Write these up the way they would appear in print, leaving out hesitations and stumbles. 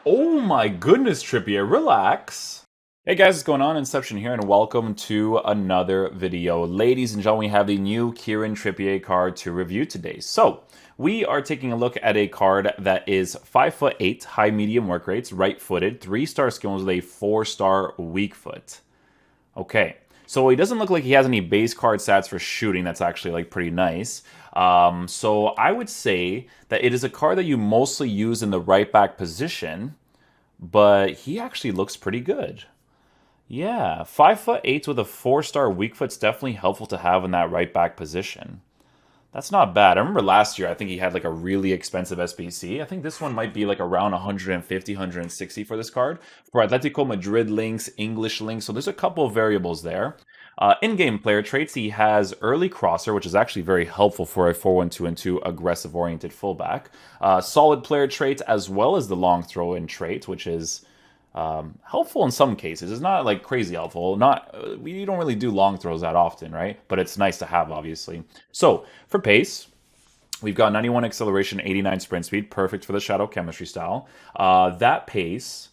Oh my goodness, Trippier, relax. Hey guys, what's going on? Inception here, and welcome to another video. Ladies and gentlemen, we have the new Kieran Trippier card to review today. So, we are taking a look at a card that is 5'8", high medium work rates, right-footed, 3-star skills with a 4-star weak foot. Okay, so he doesn't look like he has any base card stats for shooting. That's actually like pretty nice. So I would say that it is a card that you mostly use in the right back position, but he actually looks pretty good. Yeah, 5'8" with a 4-star weak foot's definitely helpful to have in that right back position. That's not bad. I remember last year, I think he had like a really expensive SBC. I think this one might be like around 150, 160 for this card. For Atletico Madrid links, English links, so there's a couple of variables there. In-game player traits, he has early crosser, which is actually very helpful for a 4-1-2-2 aggressive-oriented fullback. Solid player traits, as well as the long throw-in trait, which is helpful in some cases. It's not like crazy helpful. We don't really do long throws that often, right? But it's nice to have, obviously. So for pace, we've got 91 acceleration, 89 sprint speed, perfect for the shadow chemistry style. That pace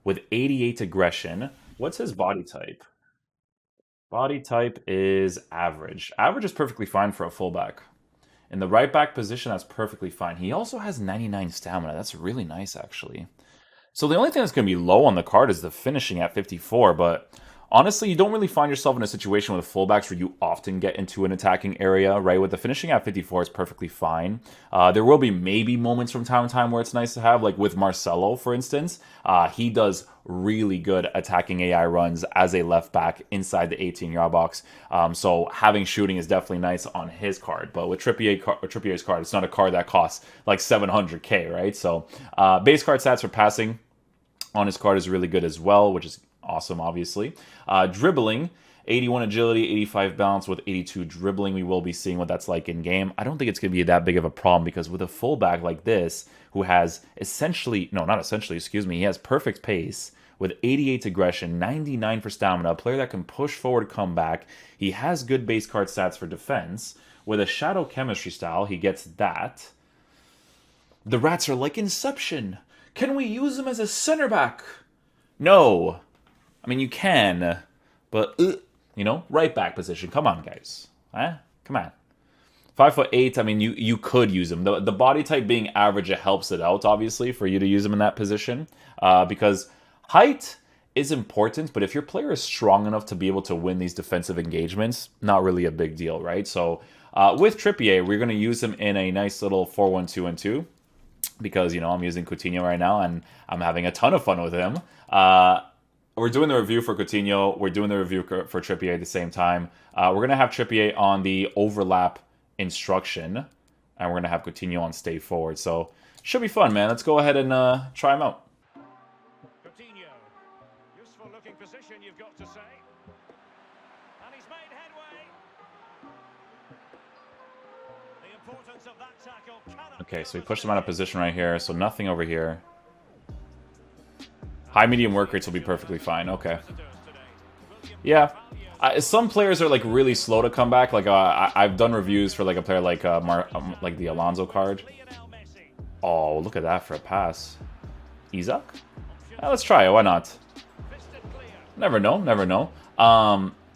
with 88 aggression. What's his body type? Body type is average. Average is perfectly fine for a fullback. In the right back position, that's perfectly fine. He also has 99 stamina. That's really nice, actually. So the only thing that's going to be low on the card is the finishing at 54, but honestly, you don't really find yourself in a situation with fullbacks where you often get into an attacking area, right? With the finishing at 54, it's perfectly fine. There will be maybe moments from time to time where it's nice to have, like with Marcelo, for instance. He does really good attacking AI runs as a left back inside the 18-yard box. So having shooting is definitely nice on his card. But with Trippier's card, it's not a card that costs like 700k, right? So base card stats for passing on his card is really good as well, which is awesome, obviously. Dribbling, 81 agility, 85 balance with 82 dribbling. We will be seeing what that's like in game. I don't think it's going to be that big of a problem because with a fullback like this, who has he has perfect pace with 88 aggression, 99 for stamina, a player that can push forward, come back. He has good base card stats for defense. With a shadow chemistry style, he gets that. The rats are like Inception. Can we use him as a center back? No. I mean, you can, but, right back position. Come on, guys. Come on. 5'8", I mean, you could use him. The body type being average, it helps it out, obviously, for you to use him in that position. Because height is important, but if your player is strong enough to be able to win these defensive engagements, not really a big deal, right? So with Trippier, we're going to use him in a nice little 4-1-2-2. Because, I'm using Coutinho right now, and I'm having a ton of fun with him. We're doing the review for Coutinho. We're doing the review for Trippier at the same time. We're going to have Trippier on the overlap instruction, and we're going to have Coutinho on stay forward. So, should be fun, man. Let's go ahead and try him out. Coutinho, useful looking position, you've got to say. And he's made headway. The importance of that tackle cannot. Okay, so we pushed him out of position right here, so nothing over here. High medium work rates will be perfectly fine. Okay. Yeah. Some players are like really slow to come back. Like I've done reviews for like a player like like the Alonso card. Oh, look at that for a pass. Isaac? Let's try it. Why not? Never know. Never know.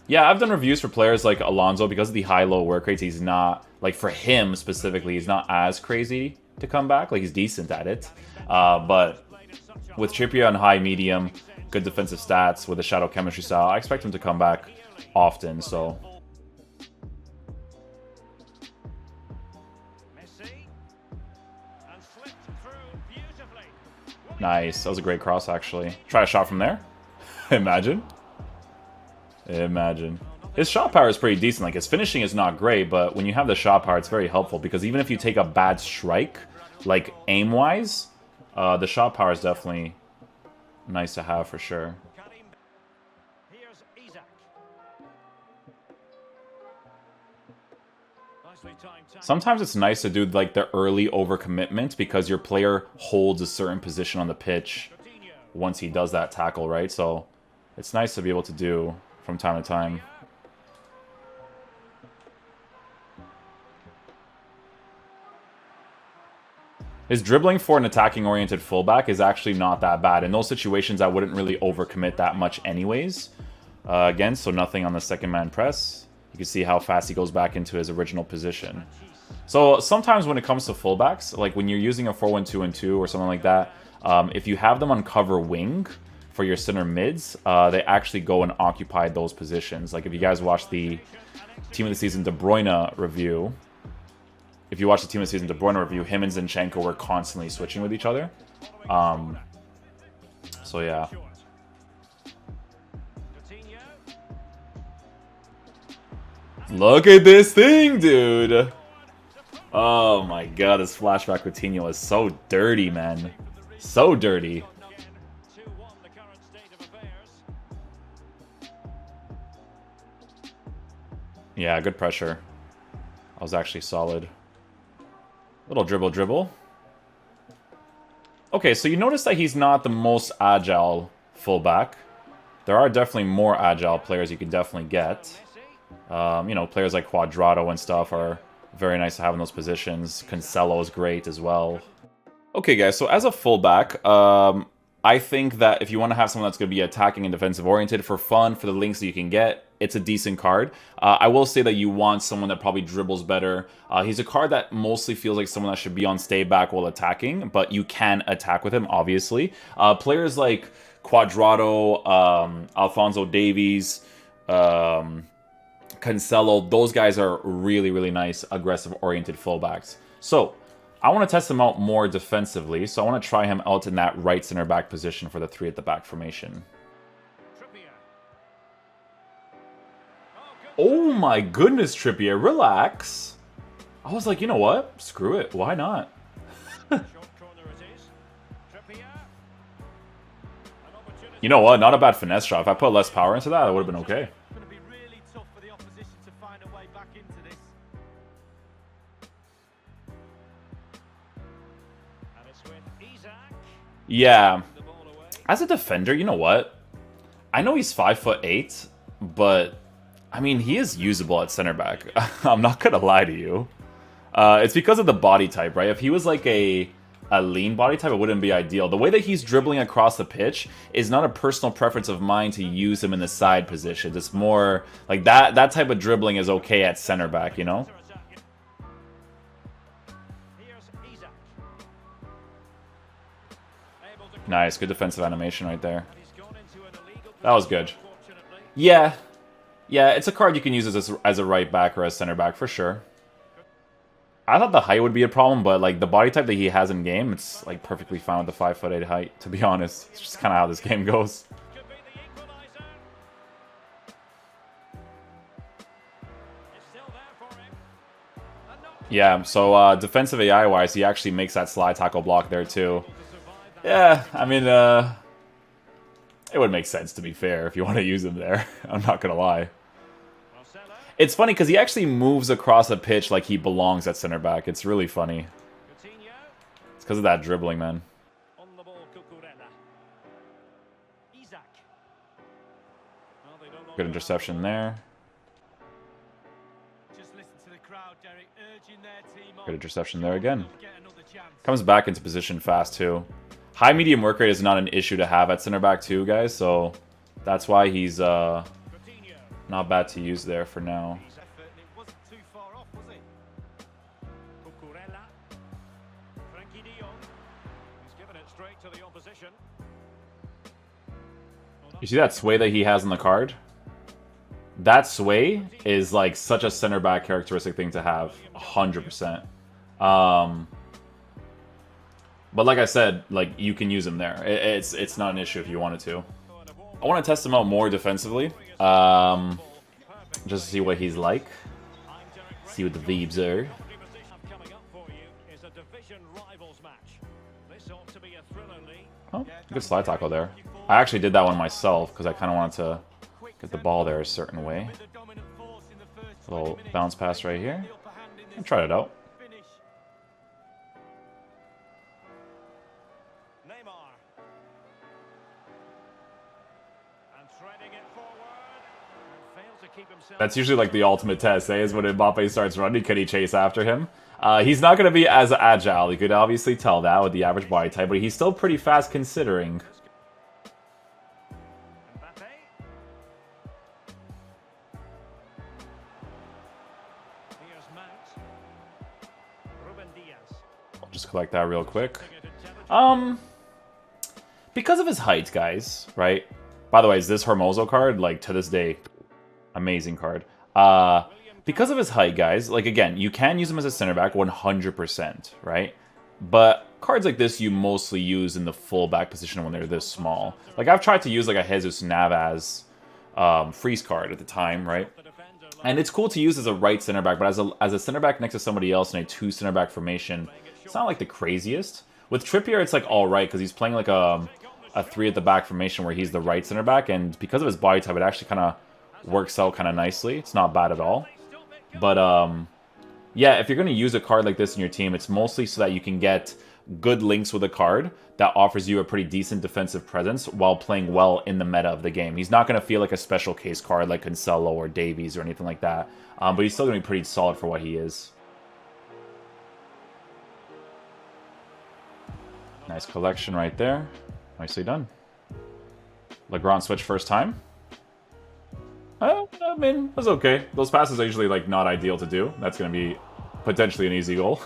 Yeah, I've done reviews for players like Alonso because of the high-low work rates. He's not, like for him specifically, he's not as crazy to come back. Like he's decent at it. But with Trippier on high medium, good defensive stats with a shadow chemistry style, I expect him to come back often. So nice. That was a great cross, actually. Try a shot from there. Imagine. His shot power is pretty decent. Like his finishing is not great, but when you have the shot power, it's very helpful because even if you take a bad strike, like aim-wise, the shot power is definitely nice to have for sure. Sometimes it's nice to do like the early overcommitment because your player holds a certain position on the pitch once he does that tackle, right? So it's nice to be able to do from time to time. His dribbling for an attacking-oriented fullback is actually not that bad. In those situations, I wouldn't really overcommit that much anyways. Again, so nothing on the second man press. You can see how fast he goes back into his original position. So sometimes when it comes to fullbacks, like when you're using a 4-1-2-2 or something like that, if you have them on cover wing for your center mids, they actually go and occupy those positions. Like if you guys watch the Team of the Season De Bruyne review, if you watch the Team of the Season De Bruyne review, him and Zinchenko were constantly switching with each other. So yeah. Look at this thing, dude. Oh my god, this flashback Coutinho is so dirty, man. So dirty. Yeah, good pressure. That was actually solid. Little dribble. Okay, so you notice that he's not the most agile fullback. There are definitely more agile players you can definitely get. You know, players like Quadrado and stuff are very nice to have in those positions. Cancelo is great as well. Okay, guys, so as a fullback, I think that if you want to have someone that's going to be attacking and defensive oriented for fun, for the links that you can get, it's a decent card. I will say that you want someone that probably dribbles better. He's a card that mostly feels like someone that should be on stay back while attacking, but you can attack with him, obviously. Players like Quadrado, Alphonso Davies, Cancelo, those guys are really, really nice, aggressive-oriented fullbacks. So, I want to test him out more defensively, so I want to try him out in that right center-back position for the 3 at the back formation. Oh my goodness, Trippier, relax. I was like, you know what? Screw it. Why not? You know what? Not a bad finesse shot. If I put less power into that, it would have been okay. Yeah. As a defender, you know what? I know he's 5'8", but I mean, he is usable at center back. I'm not gonna lie to you. It's because of the body type, right? If he was like a lean body type, it wouldn't be ideal. The way that he's dribbling across the pitch is not a personal preference of mine to use him in the side positions. It's more like that type of dribbling is okay at center back, you know? Nice, good defensive animation right there. That was good. Yeah, it's a card you can use as a right back or as center back for sure. I thought the height would be a problem, but like the body type that he has in game, it's like perfectly fine with the 5'8" height. To be honest, it's just kind of how this game goes. Yeah, so defensive AI wise, he actually makes that slide tackle block there too. Yeah, I mean, it would make sense to be fair if you want to use him there. I'm not gonna lie. It's funny because he actually moves across a pitch like he belongs at center back. It's really funny. It's because of that dribbling, man. Good interception there. Good interception there again. Comes back into position fast too. High medium work rate is not an issue to have at center back too, guys. So that's why he's not bad to use there for now. You see that sway that he has in the card? That sway is like such a center back characteristic thing to have, 100%. But like I said, like you can use him there. It's not an issue if you wanted to. I want to test him out more defensively, just to see what he's like. See what the vibes are. Oh, good slide tackle there. I actually did that one myself because I kind of wanted to get the ball there a certain way. A little bounce pass right here. I tried it out. That's usually like the ultimate test, eh? Is when Mbappe starts running, can he chase after him? He's not going to be as agile. You could obviously tell that with the average body type, but he's still pretty fast considering. I'll just collect that real quick. Because of his height, guys, right? By the way, is this Hermoso card? Like, to this day, amazing card. Because of his height, guys, like, again, you can use him as a center back 100%, right? But cards like this you mostly use in the fullback position when they're this small. Like, I've tried to use, like, a Jesus Navas freeze card at the time, right? And it's cool to use as a right center back, but as a center back next to somebody else in a two center back formation, it's not, like, the craziest. With Trippier, it's, like, all right, because he's playing, like, a three at the back formation where he's the right center back, and because of his body type, it actually kind of works out kind of nicely. It's not bad at all. But, yeah, if you're going to use a card like this in your team, it's mostly so that you can get good links with a card that offers you a pretty decent defensive presence while playing well in the meta of the game. He's not going to feel like a special case card like Cancelo or Davies or anything like that, but he's still going to be pretty solid for what he is. Nice collection right there. Nicely done. Legrand switch first time. I mean, that's okay. Those passes are usually, like, not ideal to do. That's going to be potentially an easy goal.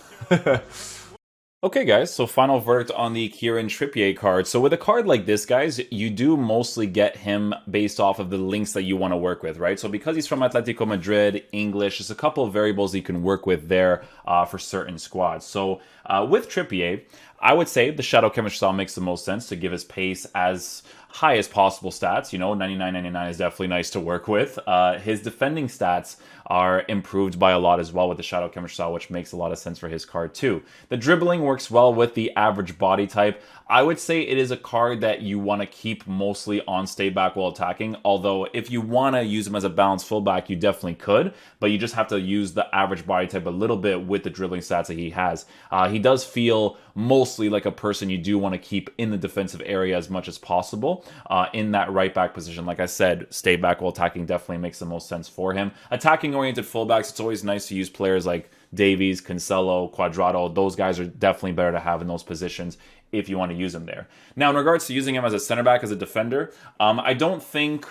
Okay, guys, so final verdict on the Kieran Trippier card. So with a card like this, guys, you do mostly get him based off of the links that you want to work with, right? So because he's from Atletico Madrid, English, there's a couple of variables you can work with there for certain squads. So with Trippier, I would say the Shadow Chemistry style makes the most sense to give his pace as high as possible stats. You know, 99.99 is definitely nice to work with. His defending stats are improved by a lot as well with the Shadow Chemistry style, which makes a lot of sense for his card too. The dribbling works well with the average body type. I would say it is a card that you want to keep mostly on stay back while attacking, although if you want to use him as a balanced fullback, you definitely could, but you just have to use the average body type a little bit with the dribbling stats that he has. He does feel mostly like a person you do want to keep in the defensive area as much as possible in that right back position. Like I said, stay back while attacking definitely makes the most sense for him. Attacking oriented fullbacks, it's always nice to use players like Davies, Cancelo, Cuadrado. Those guys are definitely better to have in those positions if you want to use him there. Now, in regards to using him as a center back, as a defender, I don't think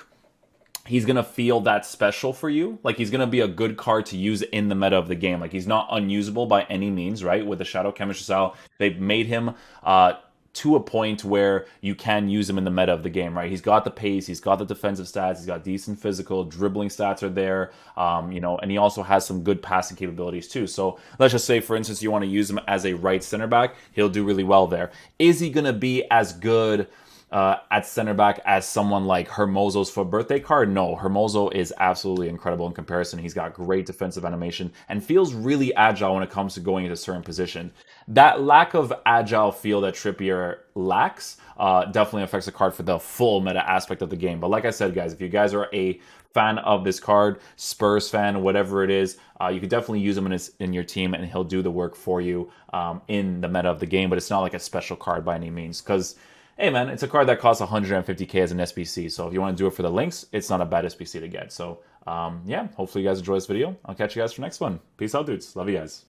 he's going to feel that special for you. Like, he's going to be a good card to use in the meta of the game. Like, he's not unusable by any means, right? With the Shadow Chemistry style, they've made him to a point where you can use him in the meta of the game, right? He's got the pace, he's got the defensive stats, he's got decent physical, dribbling stats are there, you know, and he also has some good passing capabilities too. So let's just say, for instance, you want to use him as a right center back, he'll do really well there. Is he going to be as good at center back as someone like Hermoso's for birthday card? No, Hermoso is absolutely incredible in comparison. He's got great defensive animation and feels really agile when it comes to going into certain positions. That lack of agile feel that Trippier lacks definitely affects the card for the full meta aspect of the game. But like I said, guys, if you guys are a fan of this card, Spurs fan, whatever it is, you could definitely use him in your team and he'll do the work for you in the meta of the game. But it's not like a special card by any means, because hey man, it's a card that costs 150k as an SBC, so if you want to do it for the links, it's not a bad SBC to get. So yeah, hopefully you guys enjoy this video. I'll catch you guys for the next one. Peace out, dudes. Love you guys.